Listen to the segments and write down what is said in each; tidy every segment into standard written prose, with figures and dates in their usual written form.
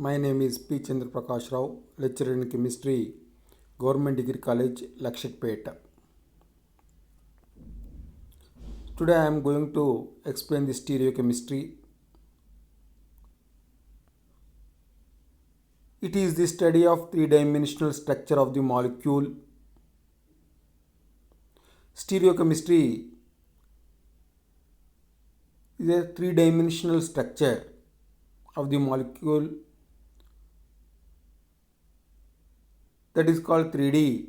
My name is P. Chandra Prakash Rao, lecturer in chemistry, Government Degree College, Lakshakpet. Today I am going to explain the stereochemistry. It is the study of three-dimensional structure of the molecule. Stereochemistry is a three-dimensional structure of the molecule that is called 3D.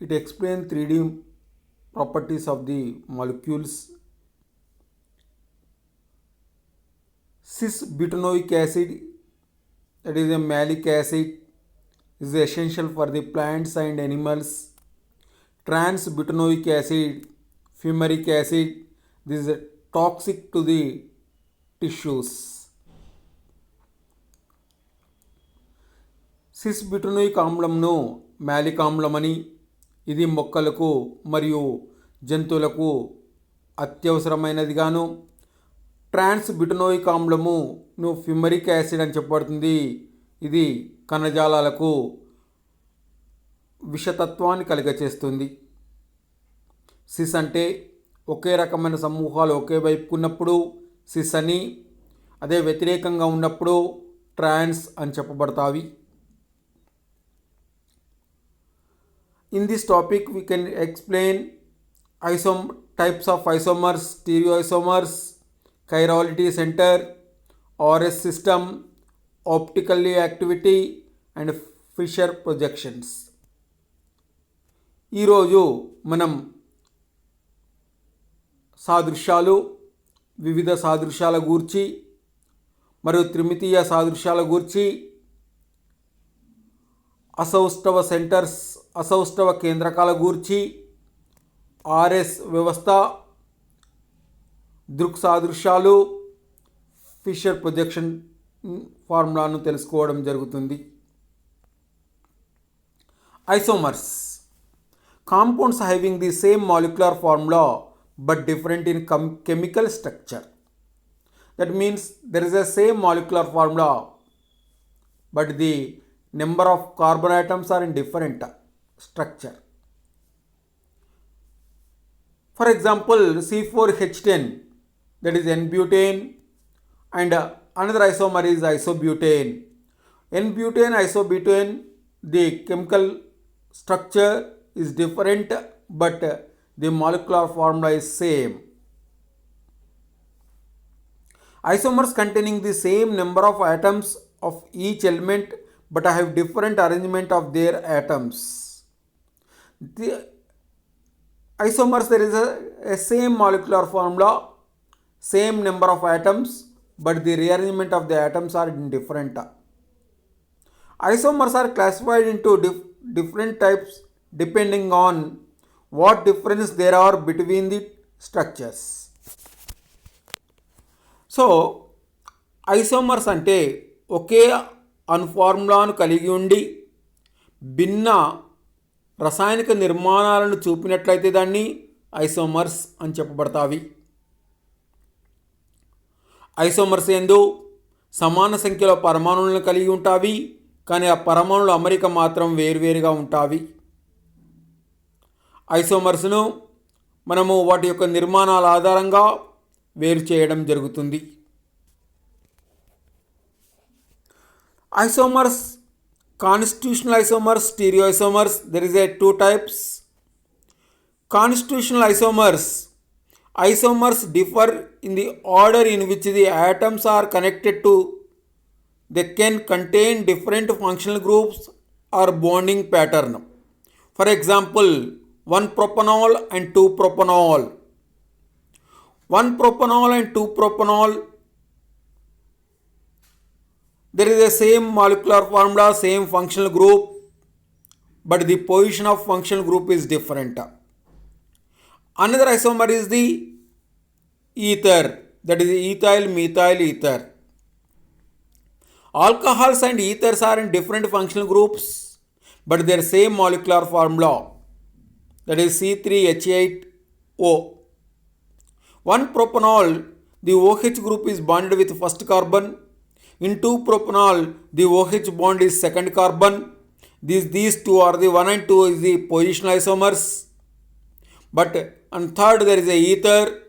It explains 3D properties of the molecules. Cis-butanoic acid, that is a malic acid, is essential for the plants and animals. Trans-butanoic acid, fumaric acid, this is toxic to the tissues. Cisbutanoic ఆమ్లంను malic ఆమ్లమని, ఇది మొక్కలకు మరియు జంతువులకు అత్యవసరమైనదిగాను, trans butanoic ఆమ్లమును fumaric acid అని చెప్పబడుతుంది. ఇది కణజాలాలకు విషతత్వాన్ని కలిగచేస్తుంది. సిస్ అంటే ఒకే రకమైన సమూహాలు ఒకే వైపు ఉన్నప్పుడు సిస్ అని, అదే వ్యతిరేకంగా ఉన్నప్పుడు ట్రాన్స్ అని చెప్పబడతాయి. In this topic, we can explain types of isomers, stereoisomers, chirality center, RS system, optical activity, and Fischer projections. ఈరోజు మనం సాదృశ్యాలు, వివిధ సాదృశ్యాల గూర్చి మరియు త్రిమితీయ సాదృశ్యాల గూర్చి, అసౌష్ఠవ సెంటర్స్, అసౌష్ఠవ కేంద్రకాల గూర్చి, ఆర్ఎస్ వ్యవస్థ, దృక్ సాదృశ్యాలు, ఫిషర్ ప్రొజెక్షన్ ఫార్ములాను తెలుసుకోవడం జరుగుతుంది. Isomers, compounds having the same molecular formula but different in chemical structure. That means there is a same molecular formula but the number of carbon atoms are in different structure. For example, C4H10, that is N-butane, and another isomer is isobutane. N-butane, isobutane, the chemical structure is different but the molecular formula is same. Isomers containing the same number of atoms of each element but I have different arrangement of their atoms. The isomers, there is a same molecular formula, same number of atoms, but the rearrangement of the atoms are different. Isomers are classified into different types depending on what difference there are between the structures. So, isomers అంటే ఒకే ఫార్ములాను కలిగి ఉండి భిన్న రసాయనిక నిర్మాణాలను చూపినట్లయితే దాన్ని isomers అని చెప్పబడతావి. Isomers యందు సమాన సంఖ్యలో పరమాణువులను కలిగి ఉంటాయి, కానీ ఆ పరమాణువుల అమరిక మాత్రం వేరువేరుగా ఉంటాయి. ఐసోమర్స్ను మనము వాటి యొక్క నిర్మాణాల ఆధారంగా వేరు చేయడం జరుగుతుంది. Isomers, constitutional isomers, stereoisomers, there is a two types. Constitutional isomers differ in the order in which the atoms are connected to. They can contain different functional groups or bonding pattern. For example, 1-propanol and 2-propanol. 1-propanol and 2-propanol, there is a same molecular formula, same functional group, but the position of functional group is different. Another isomer is the ether, that is ethyl methyl ether. Alcohols and ethers are in different functional groups, but their same molecular formula, that is C3H8O. 1-propanol, the OH group is bonded with first carbon, In 2-propanol, the OH bond is second carbon. These two are the 1 and 2 is the positional isomers. But on third there is a ether.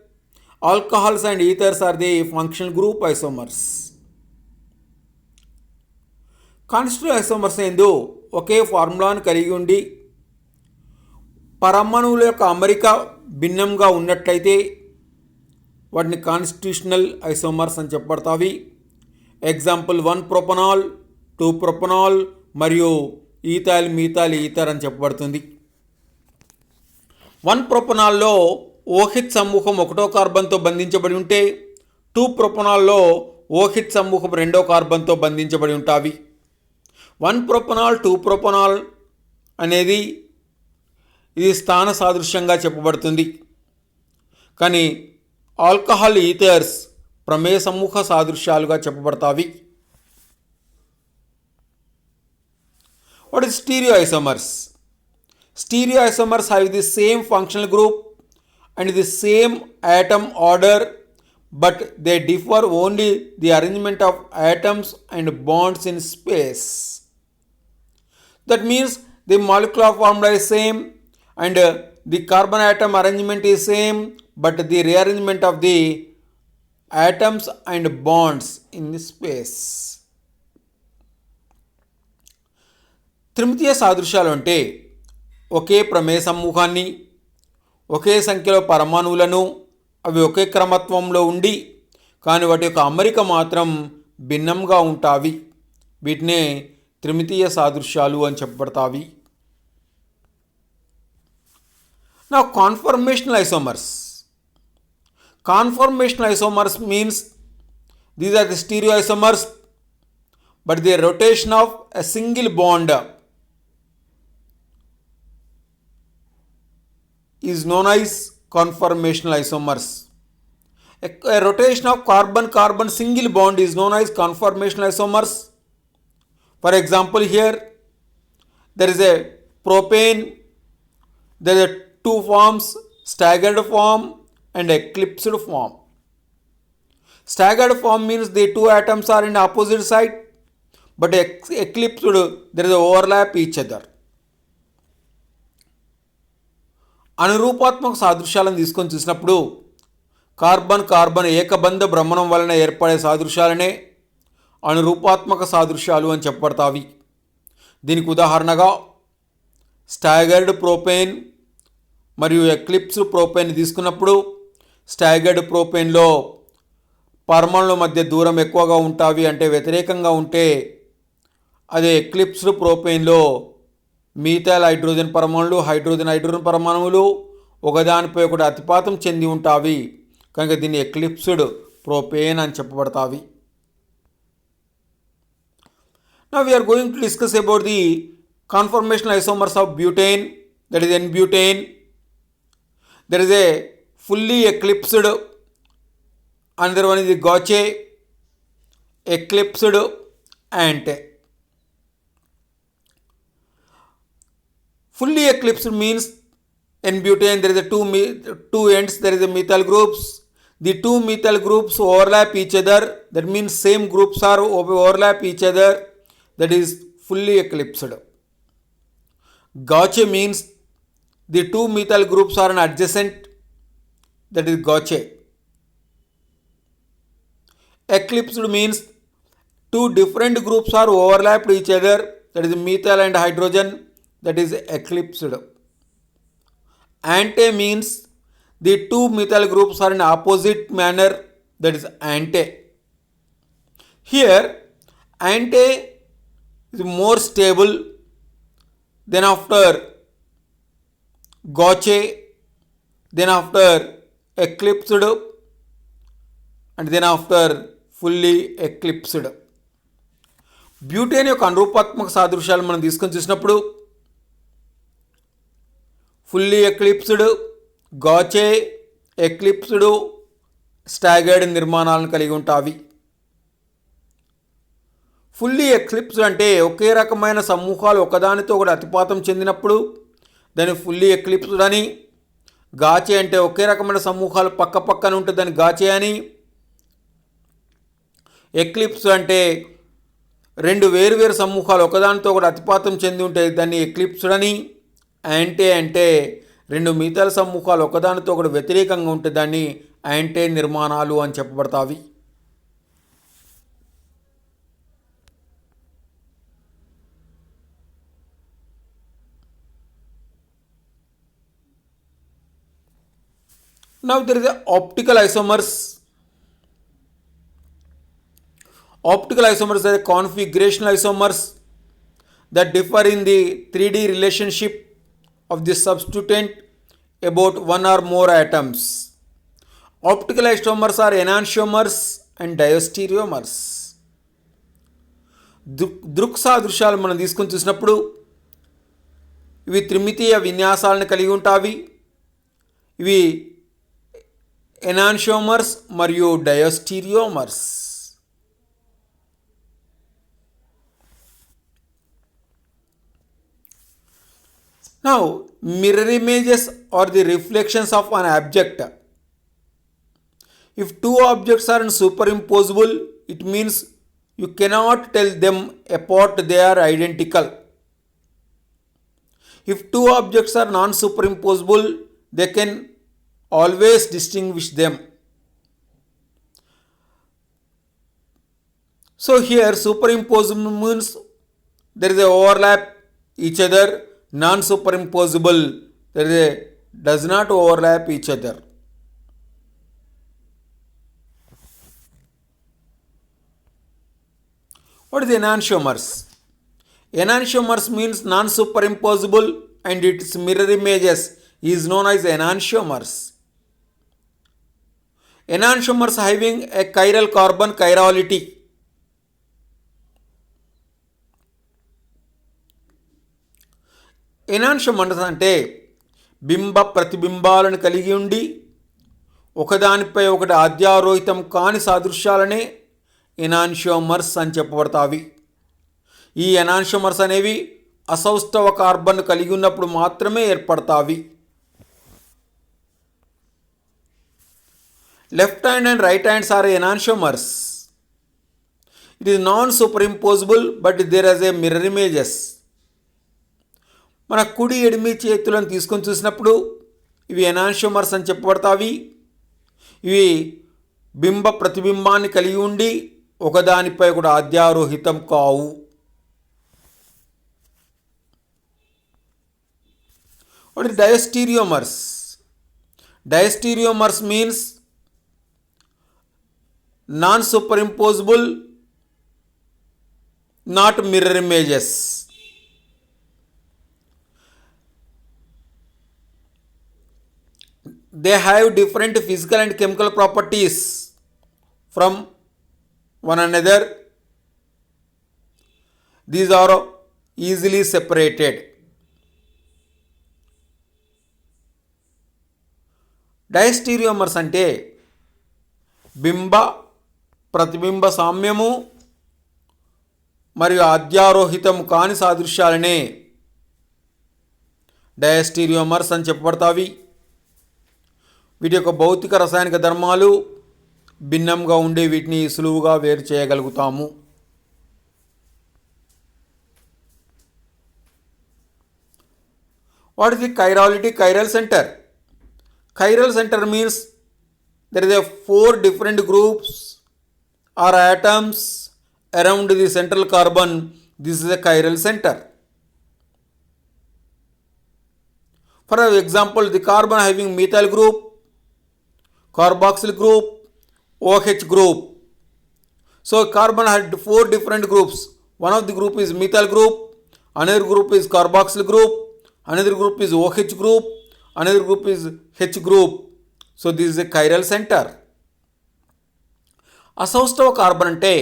Alcohols and ethers are the functional group isomers. Constitutive isomers ఎందు ఒకే ఫార్ములాను కలిగి ఉండి పరమాణువుల యొక్క అమరిక భిన్నంగా ఉన్నట్లయితే వాటిని constitutional isomers అని చెప్పబడతాయి. ఎగ్జాంపుల్ 1-propanol, 2-propanol మరియు ఈథైల్ మీథైల్ ఈథర్ అని చెప్పబడుతుంది. 1-propanolలో OH సమూహం 1వ కార్బన్తో బంధించబడి ఉంటే 2-propanolలో OH సమూహం 2వ కార్బన్తో బంధించబడి ఉంటాయి. 1-propanol, 2-propanol అనేది ఇది స్థాన సాదృశ్యంగా చెప్పబడుతుంది. కానీ ఆల్కహాల్ ఈథర్స్ ప్రమేయ సమూహ సాదృశ్యాలుగా చెప్పబడతాయి. What is stereoisomers? Stereoisomers have the same functional group and the same atom order, but they differ only the arrangement of atoms and bonds in space. That means the molecular formula is same and the carbon atom arrangement is same, but the rearrangement of the atoms and bonds in the space. త్రిమితీయ సాదృశ్యాలు అంటే ఒకే ప్రమేయ సమూహాన్ని, ఒకే సంఖ్యలో పరమాణువులను, అవి ఒకే క్రమత్వంలో ఉండి కానీ వాటి యొక్క అమరిక మాత్రం భిన్నంగా ఉంటాయి. వీటినే త్రిమితీయ సాదృశ్యాలు అని చెప్పబడతాయి. నా కాన్ఫర్మేషనల్ isomers. Conformational isomers means these are the stereoisomers, but the rotation of a single bond is known as conformational isomers. A rotation of carbon-carbon single bond is known as conformational isomers. For example, here there is a propane, there are two forms, staggered form and eclipsed form. Staggered form means the two atoms are in opposite side, but eclipsed there is a overlap each other. అనురూపాత్మక సాదృశ్యాలను తీసుకొని చూసినప్పుడు carbon carbon ఏకబంధ భ్రమణం వలన ఏర్పడే సాదృశ్యాలనే అనురూపాత్మక సాదృశ్యాలు అని చెప్పబడతాయి. దీనికి ఉదాహరణగా staggered propane మరియు eclipsed propane తీసుకున్నప్పుడు స్టాగర్డ్ ప్రోపేన్లో పరమాణుల మధ్య దూరం ఎక్కువగా ఉంటాయి, అంటే వ్యతిరేకంగా ఉంటే అదే ఎక్లిప్స్డ్ ప్రోపేన్లో మీథైల్ హైడ్రోజన్ పరమాణులు హైడ్రోజన్ పరమాణువులు ఒకదానిపై ఒకటి అతిపాతం చెంది ఉంటాయి, కనుక దీన్ని ఎక్లిప్స్డ్ ప్రోపేన్ అని చెప్పబడతాయి. Now we are going to discuss about the conformational isomers of butane, that is N-butane. There is a fully eclipsed, another one is the Gauche, eclipsed and fully eclipsed means N-butane there is a two ends, there is a methyl groups. The two methyl groups overlap each other, that means same groups are overlap each other, that is fully eclipsed. Gauche means the two methyl groups are adjacent, that is Gauche. Eclipsed means two different groups are overlapped each other, that is methyl and hydrogen, that is eclipsed. Ante means the two methyl groups are in opposite manner, that is ante. Here ante is more stable, then after Gauche, then after eclipsed and then after fully eclipsed. Butane యొక్క అనురూపాత్మక సాదృశ్యాలు మనం తీసుకొని చూసినప్పుడు fully eclipsed, గాచే, eclipsed, staggered నిర్మాణాలను కలిగి ఉంటాయి. Fully eclipsed అంటే ఒకే రకమైన సమూహాలు ఒకదానితో ఒకటి అతిపాతం చెందినప్పుడు దాన్ని ఫుల్లీ ఎక్లిప్స్డ్ అని, గాచే అంటే ఒకే రకమైన సమూహాలు పక్క పక్కన ఉంటే దాన్ని గాచే అని, ఎక్లిప్స్ అంటే రెండు వేరువేరు సమూహాలు ఒకదానితో ఒకటి అతిపాతం చెంది ఉంటే దాన్ని ఎక్లిప్స్డ్ అని, యాంటే అంటే రెండు మిగతా సమూహాలు ఒకదానితో ఒకటి వ్యతిరేకంగా ఉంటే దాన్ని యాంటే నిర్మాణాలు అని చెప్పబడతావి. Now there is a optical isomers. Optical isomers are configurational isomers that differ in the 3D relationship of the substituent about one or more atoms. Optical isomers are enantiomers and diastereomers. దృక్సాదృశ్యాలు మనం తీసుకొని చూసినప్పుడు ఇవి త్రిమితీయ విన్యాసాలను కలిగి ఉంటాయి. ఇవి enantiomers మరియు diastereomers. Now, mirror images are the reflections of an object. If two objects are superimposable, it means you cannot tell them apart, they are identical. If two objects are non-superimposable, they can always distinguish them. So here superimposable means there is a overlap each other. Non-superimposable, there is a does not overlap each other. What is enantiomers? Enantiomers means non-superimposable and its mirror images is known as enantiomers. Enantiomers having a chiral carbon chirality. Enantiomers అంటే బింబ ప్రతిబింబాలను కలిగి ఉండి ఒకదానిపై ఒకటి అధ్యారోహితం కాని సాదృశ్యాలనే enantiomers అని చెప్పబడతావి. ఈ enantiomers అనేవి అసౌష్ఠవ carbon కలిగి ఉన్నప్పుడు మాత్రమే ఏర్పడతావి. Left hand and right hands are enantiomers. It is non superimposable but there as a mirror images. మన కుడి ఎడమి చేతులను తీసుకొని చూసినప్పుడు ఇవి ఎనాన్షియోమర్స్ అని చెప్పబడతావి. ఇవి బింబ ప్రతిబింబాన్ని కలిగి ఉండి ఒకదానిపై కూడా అధ్యారోహితం కావు. What is diastereomers? Diastereomers means non-superimposable, not mirror images. They have different physical and chemical properties from one another. These are easily separated. Diastereomers అంటే బింబ ప్రతిబింబ సామ్యము మరియు అధ్యారోహితము కాని సాదృశ్యాలనే డయాస్టీరియోమర్స్ అని చెప్పబడతావి. వీటి యొక్క భౌతిక రసాయనిక ధర్మాలు భిన్నంగా ఉండే వీటిని సులువుగా వేరు చేయగలుగుతాము. What is the chirality? Chiral center. Chiral center means there is a 4 different groups or atoms around the central carbon. This is a chiral center. For example, the carbon having methyl group, carboxyl group, OH group. So carbon had 4 different groups. One of the group is methyl group, another group is carboxyl group, another group is OH group, another group is H group. So this is a chiral center. అసౌష్ఠవ carbon అంటే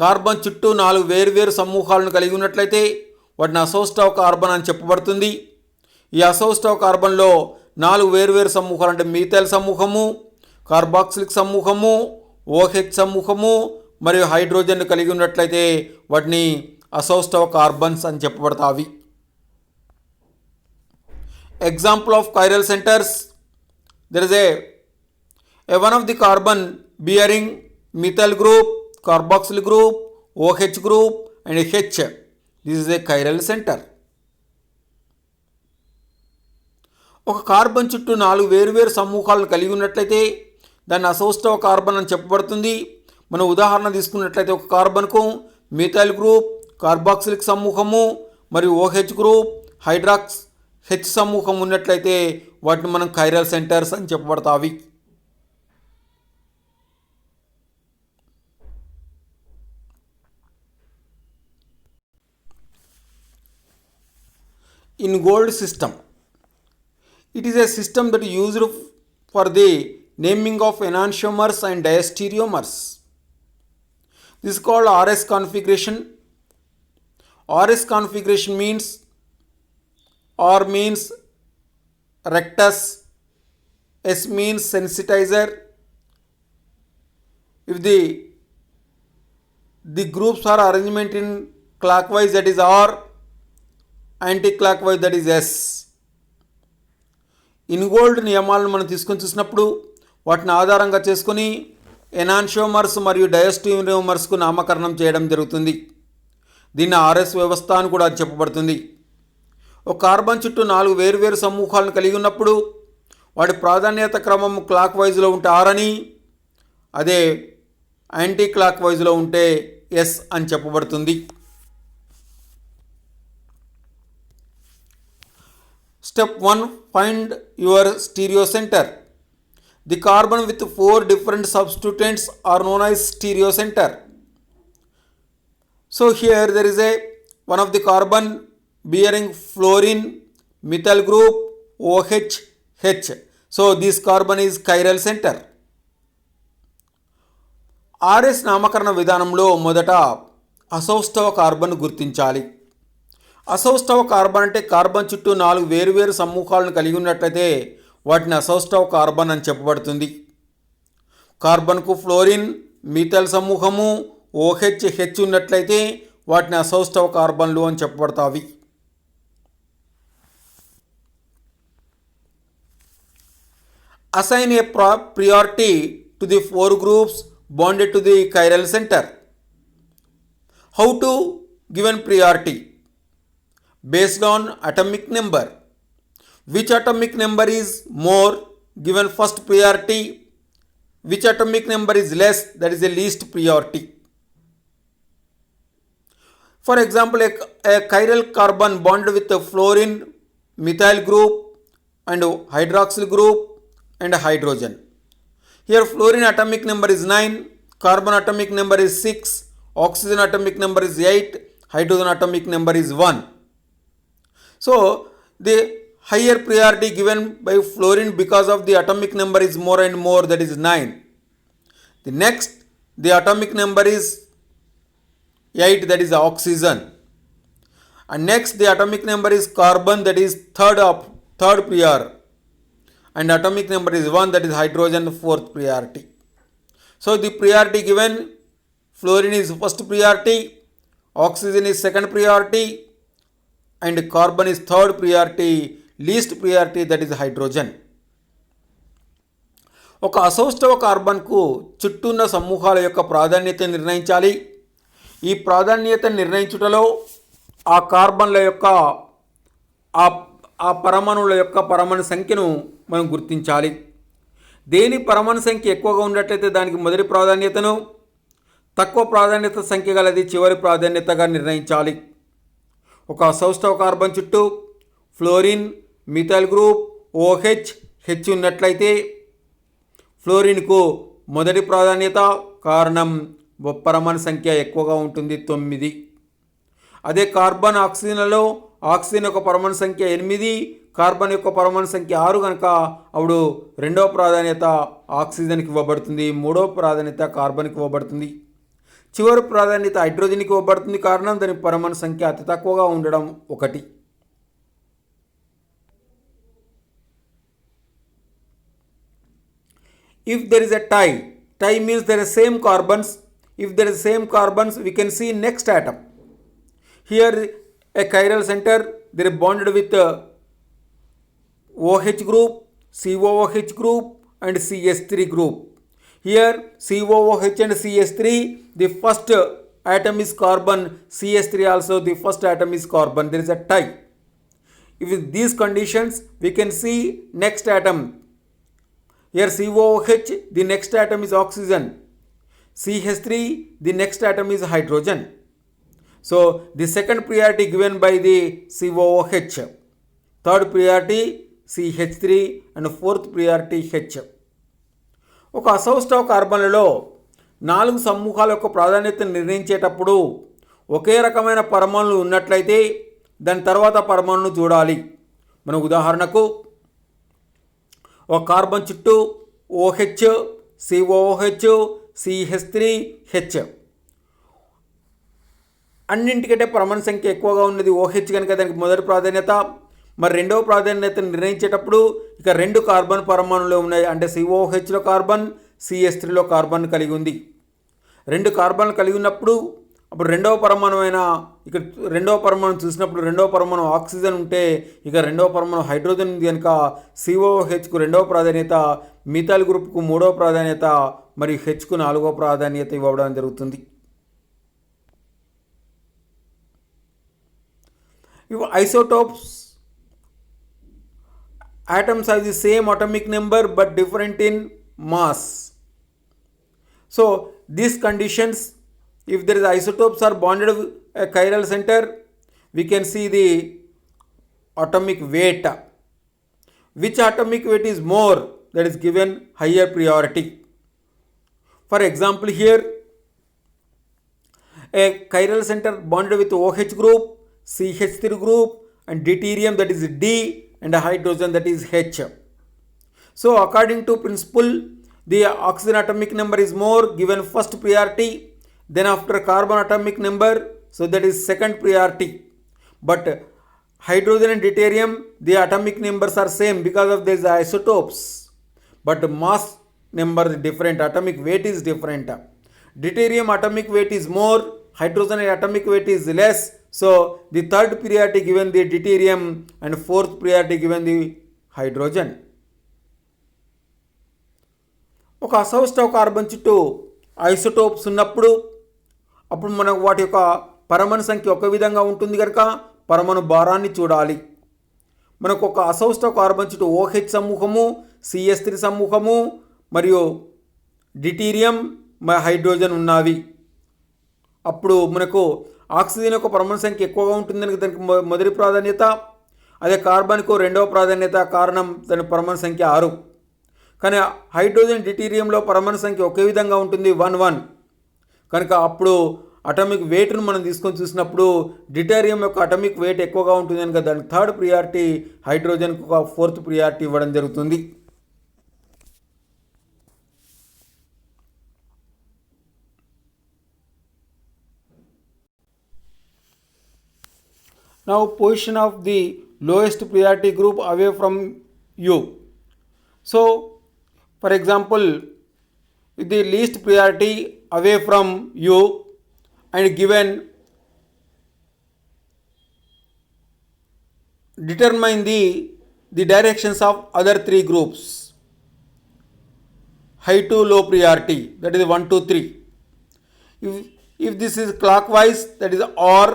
carbon చుట్టూ 4 వేర్వేరు సమూహాలను కలిగి ఉన్నట్లయితే వాటిని అసౌష్ఠవ carbon అని చెప్పబడుతుంది. ఈ అసౌష్ఠవ కార్బన్లో 4 వేర్వేరు సమూహాలు అంటే మీథైల్ సమూహము, కార్బాక్సిలిక్ సమూహము, OH సమూహము మరియు హైడ్రోజన్ కలిగి ఉన్నట్లయితే వాటిని అసౌష్ఠవ కార్బన్స్ అని చెప్పబడతావి. Example of chiral centers, there is a one of the carbon bearing methyl group carboxyl group, OH group and H. This is a chiral center. ఒక కార్బన్ చుట్టూ 4 వేరువేరు సమూహాలను కలిగి ఉన్నట్లయితే దాన్ని అసౌష్టవ కార్బన్ అని చెప్పబడుతుంది. మనం ఉదాహరణ తీసుకున్నట్లయితే ఒక కార్బన్కు మిథైల్ గ్రూప్, కార్బాక్సిలిక్ సమూహము మరియు OH గ్రూప్, హైడ్రాక్స్ H సమూహం ఉన్నట్లయితే వాటిని మనం కైరల్ సెంటర్స్ అని చెప్పబడతాయి. In gold system, it is a system that is used for the naming of enantiomers and diastereomers. This is called RS configuration. RS configuration means R means rectus, S means sensitizer. If the groups are arrangement in clockwise, that is R, anti-clockwise, that is S. ఇన్గోల్డ్ నియమాలను మనం తీసుకొని చూసినప్పుడు వాటిని ఆధారంగా చేసుకొని enantiomers మరియు డయాస్టీరియోమర్స్కు నామకరణం చేయడం జరుగుతుంది. దీన్ని ఆర్ఎస్ వ్యవస్థ అని కూడా చెప్పబడుతుంది. ఒక కార్బన్ చుట్టూ 4 వేరువేరు సమూహాలను కలిగి ఉన్నప్పుడు వాటి ప్రాధాన్యత క్రమం క్లాక్ వైజ్లో ఉంటే ఆర్ అని, అదే యాంటీ క్లాక్ వైజ్లో ఉంటే ఎస్ అని చెప్పబడుతుంది. Step 1. Find your stereocenter. The carbon with 4 different substituents are known as stereocenter. So here there is one of the carbon bearing fluorine, methyl group, OH, H. So this carbon is chiral center. RS నామకరణ విధానంలో మొదట అసౌష్టవ carbon గుర్తించాలి. అసౌష్టవ carbon అంటే carbon చుట్టూ 4 వేరువేరు సమూహాలను కలిగి ఉన్నట్లయితే వాటిని అసౌష్టవ కార్బన్ అని చెప్పబడుతుంది. కార్బన్కు ఫ్లోరిన్, మిథైల్ సమూహము, OH, H ఉన్నట్లయితే వాటిని అసౌష్టవ కార్బన్లు అని చెప్పబడతాయి. Assign a priority to the 4 groups bonded to the chiral center. How to given priority? Based on atomic number. Which atomic number is more, given first priority. Which atomic number is less, that is the least priority. For example, a chiral carbon bonded with a fluorine, methyl group and hydroxyl group and hydrogen. Here fluorine atomic number is 9, carbon atomic number is 6, oxygen atomic number is 8, hydrogen atomic number is 1. So the higher priority given by fluorine because of the atomic number is more and more, that is 9. The next, the atomic number is 8, that is oxygen. And next the atomic number is carbon, that is third prior. And atomic number is 1, that is hydrogen, fourth priority. So the priority given, fluorine is first priority, oxygen is second priority, and carbon is third priority, least priority, that is hydrogen. ఒక అసౌష్టవ కార్బన్కు చుట్టూ ఉన్న సమూహాల యొక్క ప్రాధాన్యతను నిర్ణయించాలి. ఈ ప్రాధాన్యతను నిర్ణయించుటలో ఆ కార్బన్ల యొక్క ఆ పరమాణువుల యొక్క పరమాణు సంఖ్యను మనం గుర్తించాలి. దేని పరమాణు సంఖ్య ఎక్కువగా ఉన్నట్లయితే దానికి మొదటి ప్రాధాన్యతను, తక్కువ ప్రాధాన్యత సంఖ్య గలది చివరి ప్రాధాన్యతగా నిర్ణయించాలి. ఒక అసౌష్టవ కార్బన్ చుట్టూ fluorine, methyl group, OH, H ఉన్నట్లయితే ఫ్లోరిన్కు మొదటి ప్రాధాన్యత, కారణం పరమాణు సంఖ్య ఎక్కువగా ఉంటుంది 9. అదే కార్బన్ ఆక్సిజన్లలో ఆక్సిజన్ యొక్క పరమాణు సంఖ్య 8, కార్బన్ యొక్క పరమాణు సంఖ్య 6 కనుక అప్పుడు రెండవ ప్రాధాన్యత ఆక్సిజన్కి ఇవ్వబడుతుంది, మూడవ ప్రాధాన్యత కార్బన్కి ఇవ్వబడుతుంది, చివరి ప్రాధాన్యత హైడ్రోజన్కి ఇవ్వబడుతుంది. కారణం దాని పరమాణు సంఖ్య అతి తక్కువగా ఉండడం 1. If there is a tie means there are same carbons. If there is same carbons, we can see next atom. Here a chiral center, they are bonded with OH group, COOH group and CH3 group. Here COOH and CH3, the first atom is carbon, CH3 also the first atom is carbon, there is a tie. If in these conditions we can see next atom. Here COOH, the next atom is oxygen. CH3, the next atom is hydrogen. So the second priority given by the COOH, third priority CH3 and fourth priority H. ఒక అసౌస్టవ్ కార్బన్లలో 4 సమూహాల యొక్క ప్రాధాన్యతను నిర్ణయించేటప్పుడు ఒకే రకమైన పరమాణులు ఉన్నట్లయితే దాని తర్వాత పరమాణును చూడాలి. మన ఉదాహరణకు ఒక కార్బన్ చుట్టూ OH, COOH, CH3, H. అన్నింటికంటే పరమాణు సంఖ్య ఎక్కువగా ఉన్నది OH కనుక దానికి మొదటి ప్రాధాన్యత. మరి రెండవ ప్రాధాన్యతను నిర్ణయించేటప్పుడు ఇక 2 కార్బన్ పరమాణులు ఉన్నాయి, అంటే COOHలో కార్బన్, CH3లో కార్బన్ కలిగి ఉంది. 2 కార్బన్లు కలిగి ఉన్నప్పుడు అప్పుడు రెండవ పరమాణు అయిన ఇక్కడ రెండవ పరమాణు చూసినప్పుడు రెండవ పరమాణు ఆక్సిజన్ ఉంటే ఇక రెండవ పరమాణు హైడ్రోజన్ ఉంది కనుక COOHకు రెండవ ప్రాధాన్యత, మిథైల్ గ్రూప్కు మూడవ ప్రాధాన్యత, మరియు హెచ్కు 4వ ప్రాధాన్యత ఇవ్వడం జరుగుతుంది. ఇవి isotopes. Atoms have the same atomic number but different in mass. So these conditions, if there is isotopes are bonded with a chiral center, we can see the atomic weight. Which atomic weight is more, that is given higher priority. For example, here a chiral center bonded with OH group, CH3 group and deuterium, that is D, and a hydrogen, that is H. So according to principle, the oxygen atomic number is more, given first priority, then after carbon atomic number, so that is second priority. But hydrogen and deuterium, the atomic numbers are same because of these isotopes, but mass number is different, atomic weight is different. Deuterium atomic weight is more, hydrogen atomic weight is less. So the third priority given the deuterium and fourth priority given the hydrogen. ఒక అసౌస్టవ్ carbon చుట్టూ isotopes ఉన్నప్పుడు అప్పుడు మనకు వాటి యొక్క పరమాణు సంఖ్య ఒక విధంగా ఉంటుంది కనుక పరమాణు భారాన్ని చూడాలి. మనకు ఒక అసౌస్టవ్ కార్బన్ చుట్టూ OH సమూహము, CH3 సమూహము మరియు డ్యూటీరియం, హైడ్రోజన్ ఉన్నవి. అప్పుడు మనకు ఆక్సిజన్ యొక్క పరమాణు సంఖ్య ఎక్కువగా ఉంటుందని దానికి మొదటి ప్రాధాన్యత, అదే కార్బన్కు రెండవ ప్రాధాన్యత. కారణం దాని పరమాణు సంఖ్య 6. కానీ హైడ్రోజన్ డ్యూటీరియంలో పరమాణు సంఖ్య ఒకే విధంగా ఉంటుంది, 1 కనుక అప్పుడు అటామిక్ వెయిట్ను మనం తీసుకొని చూసినప్పుడు డ్యూటీరియం యొక్క అటామిక్ వెయిట్ ఎక్కువగా ఉంటుంది కనుక దానికి థర్డ్ ప్రియారిటీ, హైడ్రోజన్కు ఒక ఫోర్త్ ప్రియారిటీ ఇవ్వడం జరుగుతుంది. Now position of the lowest priority group away from you. So for example, the least priority away from you and given, determine the directions of other 3 groups. High to low priority, that is 1, 2, 3. If this is clockwise, that is R.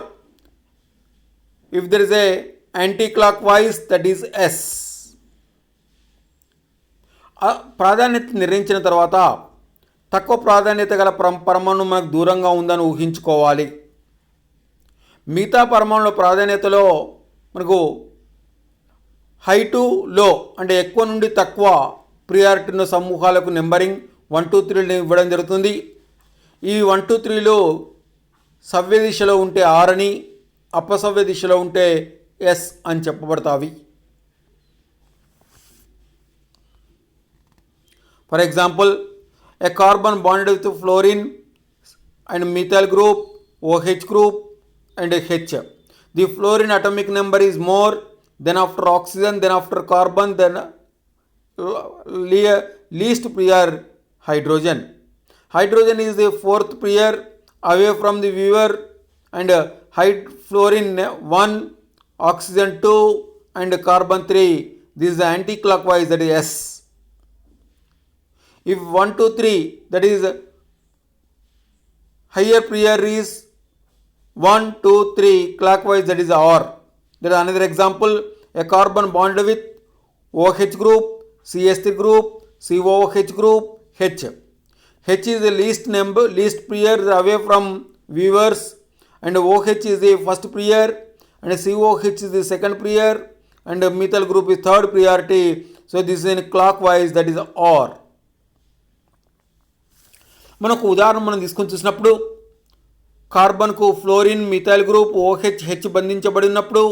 If there is a anti-clockwise, that is S. ప్రాధాన్యత నిర్ణయించిన తర్వాత తక్కువ ప్రాధాన్యత గల పరమాణు మనకు దూరంగా ఉందని ఊహించుకోవాలి. మిగతా పరమాణుల ప్రాధాన్యతలో మనకు హై టు లో అంటే ఎక్కువ నుండి తక్కువ ప్రియారిటీ ఉన్న సమూహాలకు నెంబరింగ్ 1, 2, 3 ఇవ్వడం జరుగుతుంది. ఈ 1, 2, 3లు సవ్య దిశలో ఉంటే R అని, అపసవ్య దిశలో ఉంటే S అని చెప్పబడతాయి. For example, a carbon bonded with fluorine and methyl group, OH group and H. The fluorine atomic number is more, then after oxygen, then after carbon, then least prior hydrogen. Hydrogen is the fourth prior away from the viewer, and fluorine 1, oxygen 2 and carbon 3. This is the anti-clockwise, that is S. If 1, 2, 3, that is higher prior is 1, 2, 3 clockwise, that is R. There is another example, a carbon bonded with OH group, CH3 group, COOH group, H. H is the least prior away from viewers, and OH is the first prior, and COOH is the second prior, and methyl group is third priority. So this is in clockwise, that is R. మనకు ఉదాహరణ మనం తీసుకొని చూసినప్పుడు కార్బన్కు fluorine methyl group OH H బంధించబడినప్పుడు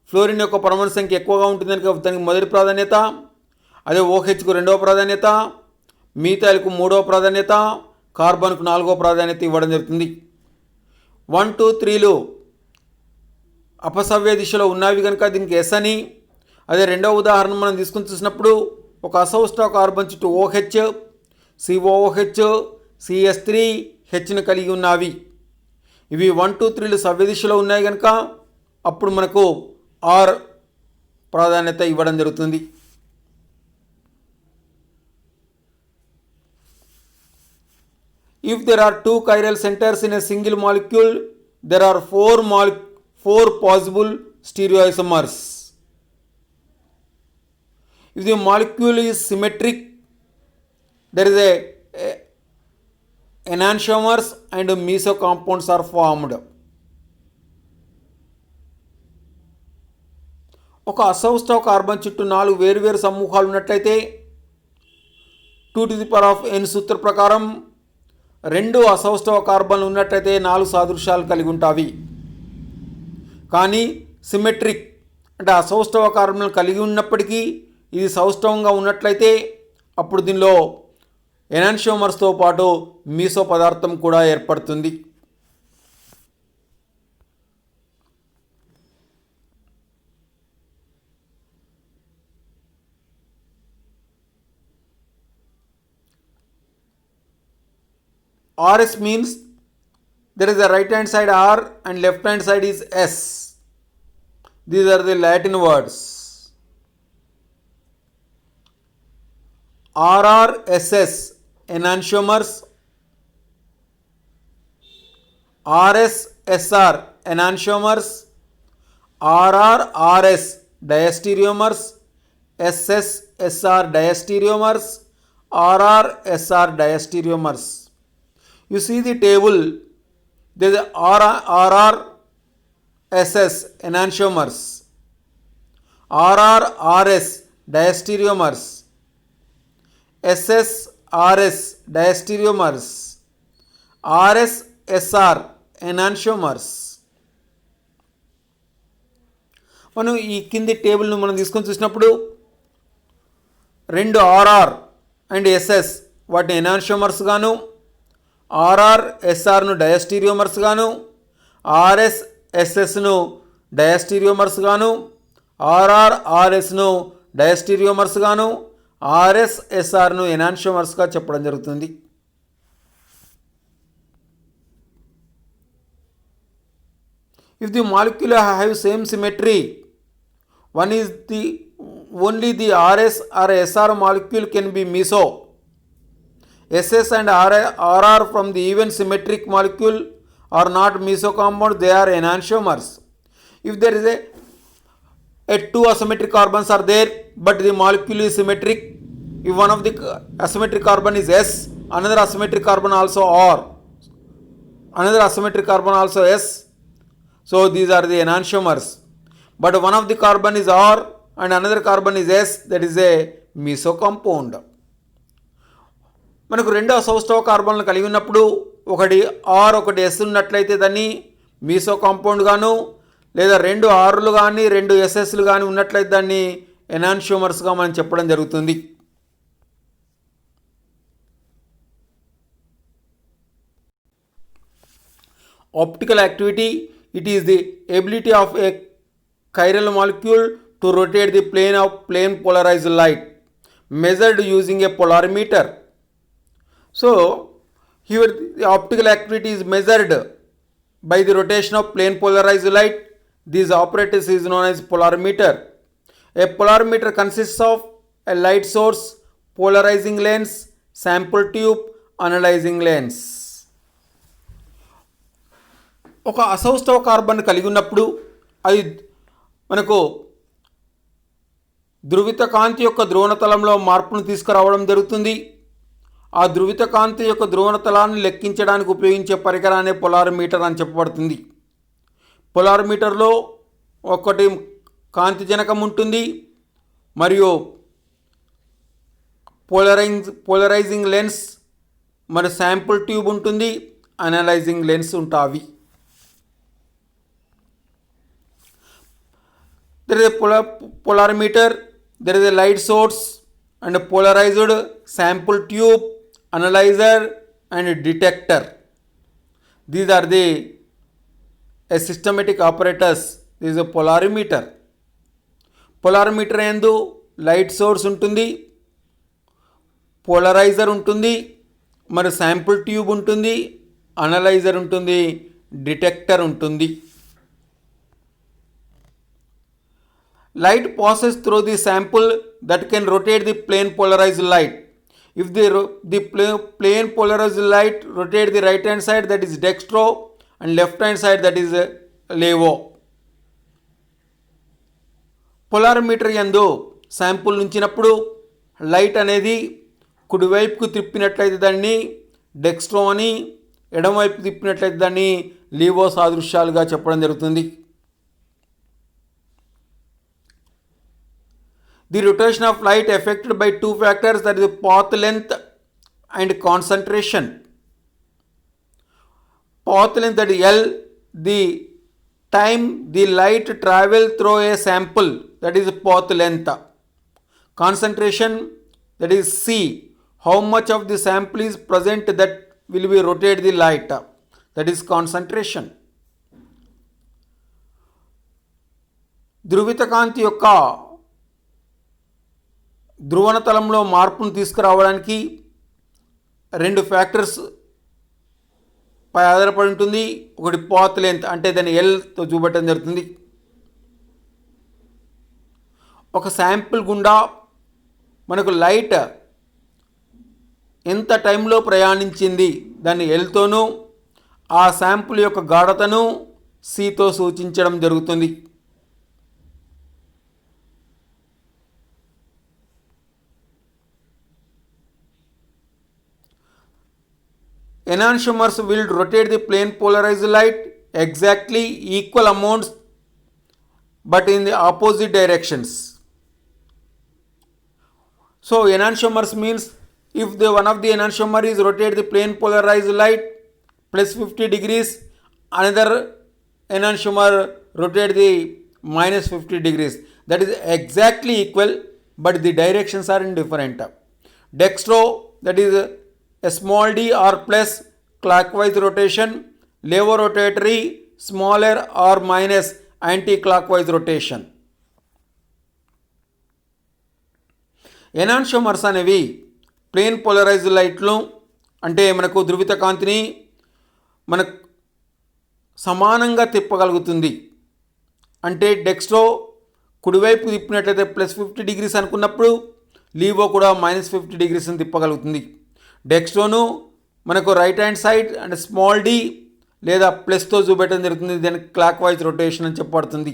fluorine యొక్క పరమాణు సంఖ్య ఎక్కువగా ఉంటుంది కనుక దానికి మొదటి ప్రాధాన్యత, అదే OHకు రెండవ ప్రాధాన్యత, మిథైల్కు మూడవ ప్రాధాన్యత, కార్బన్కు నాలుగవ ప్రాధాన్యత ఇవ్వడం జరుగుతుంది. 1, 2, 3లు అపసవ్య దిశలో ఉన్నవి కనుక దీనికి ఎస్ అని. అదే రెండవ ఉదాహరణ మనం తీసుకుని చూసినప్పుడు ఒక అసౌష్ఠవ కార్బన్ చుట్టూ OH, COOH, CH3, Hను కలిగి ఉన్నవి. ఇవి 1, 2, 3లు సవ్య దిశలో ఉన్నాయి కనుక అప్పుడు మనకు ఆర్ ప్రాధాన్యత ఇవ్వడం జరుగుతుంది. If there are two chiral centers in a single molecule, there are four possible stereoisomers. If the molecule is symmetric, there is a enantiomers and meso compounds are formed. ఒక అసౌష్ఠవ కార్బన్ చుట్టూ 4 వేరువేరు సమూహాలు ఉన్నట్లయితే 2n సూత్ర ప్రకారం 2 అసౌష్ఠవ కార్బన్లు ఉన్నట్లయితే 4 సాదృశ్యాలు కలిగి ఉంటాయి. కానీ సిమెట్రిక్ అంటే అసౌష్ఠవ కార్బన్లు కలిగి ఉన్నప్పటికీ ఇది సౌష్ఠవంగా ఉన్నట్లయితే అప్పుడు దీనిలో ఎనాన్షియోమర్స్తో పాటు మీసో పదార్థం కూడా ఏర్పడుతుంది. RS means there is a right hand side R and left hand side is S. These are the Latin words. RRSS enantiomers, RSSR enantiomers, RRRS diastereomers, SSSR diastereomers, RRSR diastereomers. You see the table, there is RRSS enantiomers, RRRS diastereomers, SSRS diastereomers, RSSR enantiomers. మనం ఈ కింది టేబుల్ను మనం తీసుకొని చూసినప్పుడు 2 RR and SS వాటిని enantiomers గాను, RRSRను diastereomers గాను, RSSSను డయాస్టీరియోమర్స్ గాను, RRRSను డయాస్టీరియోమర్స్ గాను, RSSRను ఎనాన్షియోమర్స్గా చెప్పడం జరుగుతుంది. If the molecule have same symmetry, one is only the RS or SR molecule can be meso. SS and RR from the even symmetric molecule are not meso compound, they are enantiomers. If there is a 2 asymmetric carbons are there but the molecule is symmetric, if one of the asymmetric carbon is S, another asymmetric carbon also R, another asymmetric carbon also S, so these are the enantiomers. But one of the carbon is R and another carbon is S, that is a meso compound. మనకు 2 అసౌష్ఠవ కార్బన్లు కలిగి ఉన్నప్పుడు ఒకటి are ఒకటి yes ఉన్నట్లయితే దాన్ని మీసో compound గాను, లేదా 2 ఆర్లు కానీ 2 ఎస్ఎస్లు కానీ ఉన్నట్లయితే దాన్ని ఎనాన్షియోమర్స్గా మనం చెప్పడం జరుగుతుంది. Optical activity, it is the ability of A chiral molecule to rotate the plane of plane polarized light measured using a polarimeter. So here the optical activity is measured by the rotation of plane polarized light. This apparatus is known as polarimeter. A polarimeter consists of a light source, polarizing lens, sample tube, analysing lens. ఒక అసౌష్ఠవ carbon కలిగి ఉన్నప్పుడు అది మనకు ధృవిత కాంతి యొక్క ధ్రువణతలంలో మార్పును తీసుకురావడం జరుగుతుంది. ఆ ధృవిత కాంతి యొక్క ధ్రువణతలాన్ని లెక్కించడానికి ఉపయోగించే పరికరాన్ని పొలారిమీటర్ అని చెప్పబడుతుంది. పొలారిమీటర్లో ఒకటి కాంతి జనకం ఉంటుంది మరియు పోలరైజింగ్ లెన్స్ మరి శాంపుల్ ట్యూబ్ ఉంటుంది, అనలైజింగ్ లెన్స్ ఉంటాయి. There is a polarimeter, there is a light source and a polarized sample tube, analyzer and detector. These are a systematic apparatus. This is a polarimeter. Polarimeter endu light source untundi, polarizer untundi, మరి sample tube ఉంటుంది, analyser ఉంటుంది, detector ఉంటుంది. Light passes through the sample that can rotate the plane polarized light. If the plane polarized light rotate the right hand side, that is dextro, and left hand side, that is levo. Polarimeter యందు sample ఉంచినప్పుడు light అనేది కుడివైపుకు తిప్పినట్లయితే దాన్ని Dextro అని, ఎడమవైపు తిప్పినట్లయితే దాన్ని Livo సాదృశ్యాలుగా చెప్పడం జరుగుతుంది. The rotation of light affected by two factors, that is path length and concentration. Path length, that is L, the time the light travel through a sample, that is path length. Concentration, that is C, how much of the sample is present that will be rotate the light, that is concentration. ధృవిత కాంతి యొక్క ధ్రువణతలంలో మార్పును తీసుకురావడానికి రెండు factors పై ఆధారపడి ఉంటుంది. ఒకటి path length, అంటే దాన్ని ఎల్తో చూపెట్టడం జరుగుతుంది. ఒక శాంపుల్ గుండా మనకు లైట్ ఎంత టైంలో ప్రయాణించింది దాన్ని ఎల్తోనూ, ఆ శాంపుల్ యొక్క గాఢతను సితో సూచించడం జరుగుతుంది. Enantiomers will rotate the plane polarized light exactly equal amounts but in the opposite directions. So enantiomers means if one of the enantiomer is rotate the plane polarized light plus 50 degrees, another enantiomer rotate the minus 50 degrees. That is exactly equal but the directions are indifferent. Dextro, that is a small d or plus clockwise rotation, levo rotatory smaller or minus anti-clockwise rotation. Enantiomers అనేవి plane polarised లైట్లు, అంటే మనకు ధృవిత కాంతిని మనకు సమానంగా తిప్పగలుగుతుంది. అంటే dextro కుడివైపు తిప్పినట్లయితే ప్లస్ 50 డిగ్రీస్ అనుకున్నప్పుడు లీవో కూడా మైనస్ 50 డిగ్రీస్ని తిప్పగలుగుతుంది. డెక్స్ట్రోను మనకు right hand side and small D లేదా ప్లస్తో చూపెట్టడం జరుగుతుంది. దానికి క్లాక్ వైజ్ రొటేషన్ అని చెప్పబడుతుంది.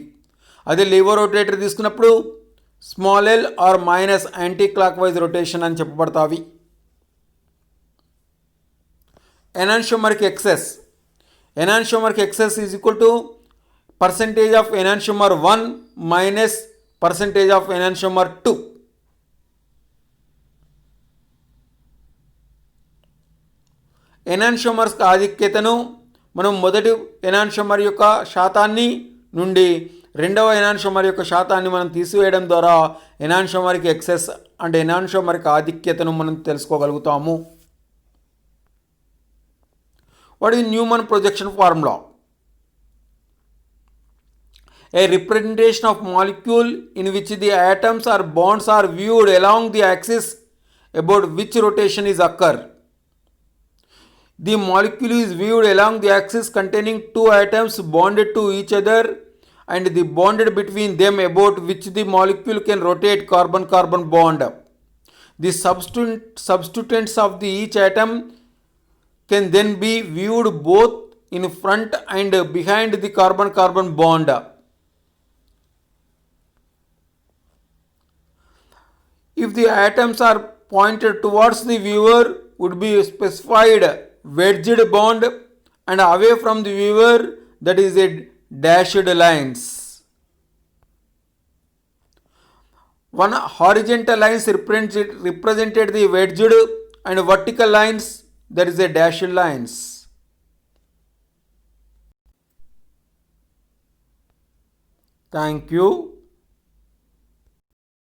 అదే లీవో రొటేటర్ తీసుకున్నప్పుడు small l or minus anti clockwise rotation అని చెప్పబడతావి. Enantiomeric excess. Enantiomeric excess is equal to percentage of enantiomer 1 minus percentage of enantiomer 2. Enantiomers ఆధిక్యతను మనం మొదటి ఎనాన్షియోమర్ యొక్క శాతాన్ని నుండి రెండవ ఎనాన్షియోమర్ యొక్క శాతాన్ని మనం తీసివేయడం ద్వారా ఎనాన్షియోమర్కి ఎక్సెస్ అంటే ఎనాన్షియోమర్కి ఆధిక్యతను మనం తెలుసుకోగలుగుతాము. What is Newman projection formula? A representation of molecule in which the atoms or bonds are viewed along the axis about which rotation is occur. The molecule is viewed along the axis containing two atoms bonded to each other and the bonded between them about which the molecule can rotate carbon-carbon bond. The substituents of the each atom can then be viewed both in front and behind the carbon-carbon bond. If the atoms are pointed towards the viewer, would be specified wedged bond, and away from the viewer, that is a dashed lines. One horizontal lines represented the wedged, and vertical lines, that is a dashed lines. Thank you.